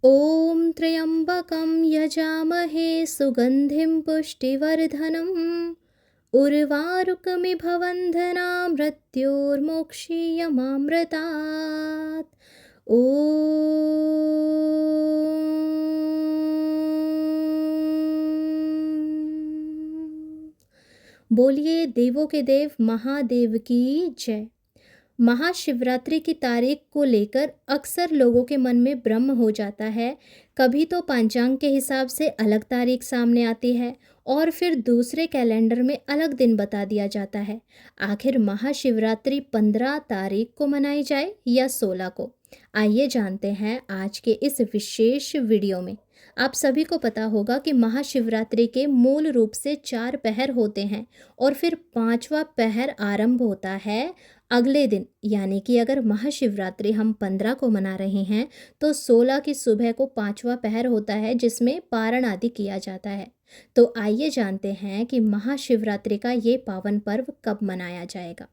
ॐ त्र्यम्बकं यजामहे सुगन्धिं पुष्टिवर्धनम् उर्वारुकमिव बन्धनामृत्योर्मोक्षीयमामृतात्। ॐ बोलिए देवों के देव महादेव की जय। महाशिवरात्रि की तारीख को लेकर अक्सर लोगों के मन में भ्रम हो जाता है। कभी तो पंचांग के हिसाब से अलग तारीख सामने आती है और फिर दूसरे कैलेंडर में अलग दिन बता दिया जाता है। आखिर महाशिवरात्रि 15 तारीख को मनाई जाए या 16 को? आइए जानते हैं आज के इस विशेष वीडियो में। आप सभी को पता होगा कि महाशिवरात्रि के मूल रूप से 4 पहर होते हैं और फिर 5वां पहर आरंभ होता है अगले दिन, यानी कि अगर महाशिवरात्रि हम 15 को मना रहे हैं तो 16 की सुबह को 5वां पहर होता है जिसमें पारण आदि किया जाता है। तो आइए जानते हैं कि महाशिवरात्रि का ये पावन पर्व कब मनाया जाएगा।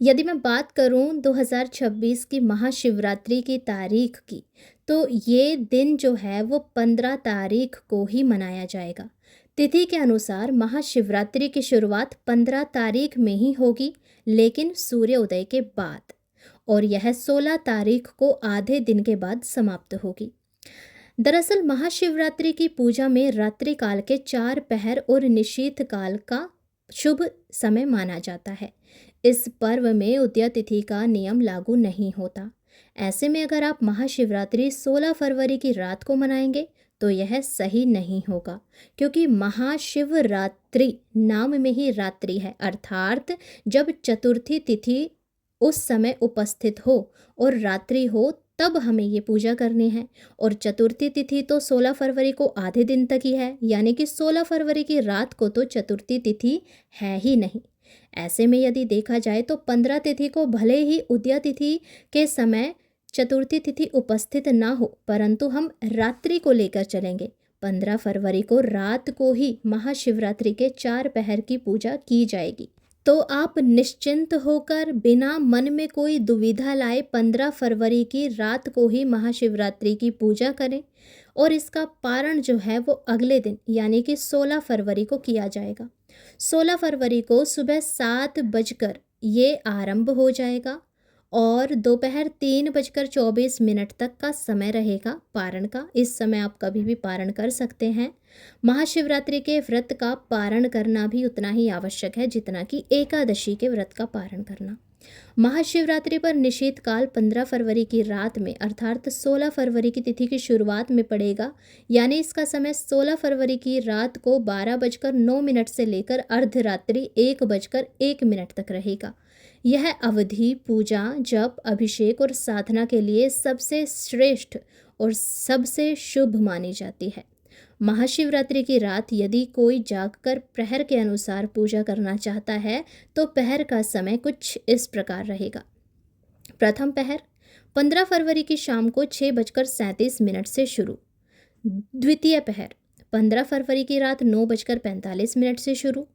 यदि मैं बात करूं 2026 की महाशिवरात्रि की तारीख की, तो ये दिन जो है वो 15 तारीख को ही मनाया जाएगा। तिथि के अनुसार महाशिवरात्रि की शुरुआत 15 तारीख में ही होगी, लेकिन सूर्योदय के बाद, और यह 16 तारीख को आधे दिन के बाद समाप्त होगी। दरअसल महाशिवरात्रि की पूजा में रात्रि काल के 4 पहर और निशीथ काल का शुभ समय माना जाता है। इस पर्व में उदय तिथि का नियम लागू नहीं होता। ऐसे में अगर आप महाशिवरात्रि 16 फरवरी की रात को मनाएंगे तो यह सही नहीं होगा, क्योंकि महाशिवरात्रि नाम में ही रात्रि है, अर्थात जब चतुर्थी तिथि उस समय उपस्थित हो और रात्रि हो तब हमें ये पूजा करनी है। और चतुर्थी तिथि तो 16 फरवरी को आधे दिन तक ही है, यानी कि 16 फरवरी की रात को तो चतुर्थी तिथि है ही नहीं। ऐसे में यदि देखा जाए तो 15 तिथि को भले ही उदय तिथि के समय चतुर्थी तिथि उपस्थित ना हो, परंतु हम रात्रि को लेकर चलेंगे। 15 फरवरी को रात को ही महाशिवरात्रि के 4 पहर की पूजा की जाएगी। तो आप निश्चिंत होकर बिना मन में कोई दुविधा लाए 15 फरवरी की रात को ही महाशिवरात्रि की पूजा करें, और इसका पारण जो है वो अगले दिन यानी कि 16 फरवरी को किया जाएगा। 16 फरवरी को सुबह 7 बजकर ये आरंभ हो जाएगा और दोपहर 3 बजकर 24 मिनट तक का समय रहेगा पारण का। इस समय आप कभी भी पारण कर सकते हैं। महाशिवरात्रि के व्रत का पारण करना भी उतना ही आवश्यक है जितना कि एकादशी के व्रत का पारण करना। महाशिवरात्रि पर निशीथ काल 15 फरवरी की रात में अर्थात 16 फरवरी की तिथि की शुरुआत में पड़ेगा, यानी इसका समय 16 फरवरी की रात को 12 बजकर 9 मिनट से लेकर अर्धरात्रि 1 बजकर 1 मिनट तक रहेगा। यह अवधि पूजा, जप, अभिषेक और साधना के लिए सबसे श्रेष्ठ और सबसे शुभ मानी जाती है। महाशिवरात्रि की रात यदि कोई जागकर प्रहर के अनुसार पूजा करना चाहता है तो पहर का समय कुछ इस प्रकार रहेगा। प्रथम पहर 15 फरवरी की शाम को 6 बजकर 37 मिनट से शुरू। द्वितीय पहर 15 फरवरी की रात 9 बजकर 45 मिनट से शुरू।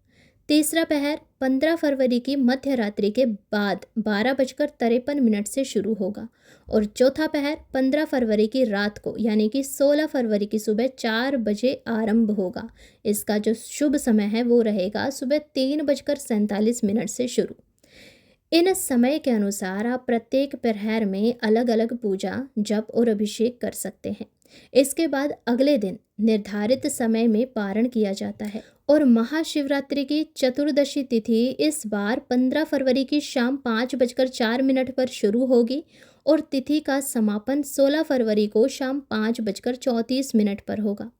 तीसरा पहर 15 फरवरी की मध्य रात्रि के बाद 12 बजकर 53 मिनट से शुरू होगा। और चौथा पहर 15 फरवरी की रात को यानी कि 16 फरवरी की सुबह 4 बजे आरंभ होगा। इसका जो शुभ समय है वो रहेगा सुबह 3 बजकर 47 मिनट से शुरू। इन समय के अनुसार आप प्रत्येक प्रहर में अलग अलग पूजा, जप और अभिषेक कर सकते हैं। इसके बाद अगले दिन निर्धारित समय में पारण किया जाता है और महाशिवरात्रि की चतुर्दशी तिथि इस बार 15 फरवरी की शाम 5 बजकर 4 मिनट पर शुरू होगी और तिथि का समापन 16 फरवरी को शाम 5 बजकर 34 मिनट पर होगा।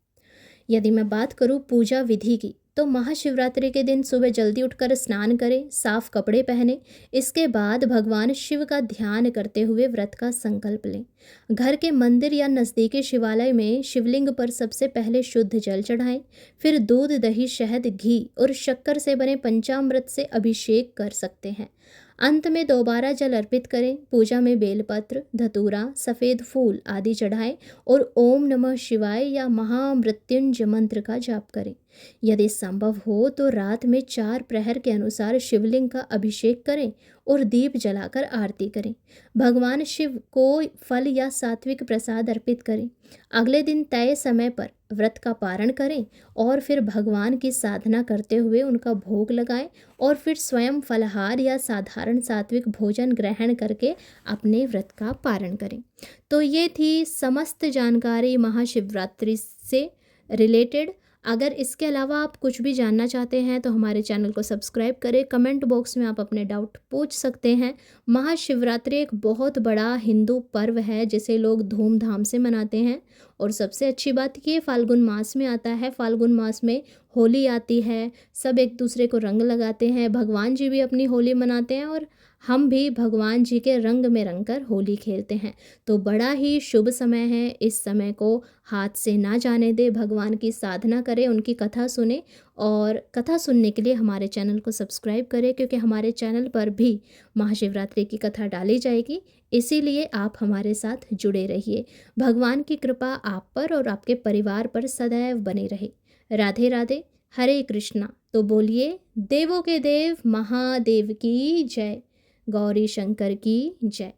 यदि मैं बात करूं पूजा विधि की, तो महाशिवरात्रि के दिन सुबह जल्दी उठकर स्नान करें, साफ कपड़े पहने। इसके बाद भगवान शिव का ध्यान करते हुए व्रत का संकल्प लें। घर के मंदिर या नज़दीकी शिवालय में शिवलिंग पर सबसे पहले शुद्ध जल चढ़ाएं, फिर दूध, दही, शहद, घी और शक्कर से बने पंचामृत से अभिषेक कर सकते हैं। अंत में दोबारा जल अर्पित करें। पूजा में बेलपत्र, धतूरा, सफ़ेद फूल आदि चढ़ाएं और ओम नमः शिवाय या महामृत्युंजय मंत्र का जाप करें। यदि संभव हो तो रात में 4 प्रहर के अनुसार शिवलिंग का अभिषेक करें और दीप जलाकर आरती करें। भगवान शिव को फल या सात्विक प्रसाद अर्पित करें। अगले दिन तय समय पर व्रत का पारण करें और फिर भगवान की साधना करते हुए उनका भोग लगाएं और फिर स्वयं फलाहार या साधारण सात्विक भोजन ग्रहण करके अपने व्रत का पारण करें। तो ये थी समस्त जानकारी महाशिवरात्रि से रिलेटेड। अगर इसके अलावा आप कुछ भी जानना चाहते हैं तो हमारे चैनल को सब्सक्राइब करें। कमेंट बॉक्स में आप अपने डाउट पूछ सकते हैं। महाशिवरात्रि एक बहुत बड़ा हिंदू पर्व है जिसे लोग धूमधाम से मनाते हैं और सबसे अच्छी बात ये फाल्गुन मास में आता है। फाल्गुन मास में होली आती है, सब एक दूसरे को रंग लगाते हैं। भगवान जी भी अपनी होली मनाते हैं और हम भी भगवान जी के रंग में रंग कर होली खेलते हैं। तो बड़ा ही शुभ समय है, इस समय को हाथ से ना जाने दे। भगवान की साधना करें, उनकी कथा सुने और कथा सुनने के लिए हमारे चैनल को सब्सक्राइब करें क्योंकि हमारे चैनल पर भी महाशिवरात्रि की कथा डाली जाएगी। इसीलिए आप हमारे साथ जुड़े रहिए। भगवान की कृपा आप पर और आपके परिवार पर सदैव बनी रहे। राधे राधे, हरे कृष्णा। तो बोलिए देवों के देव महादेव की जय, गौरी शंकर की जय।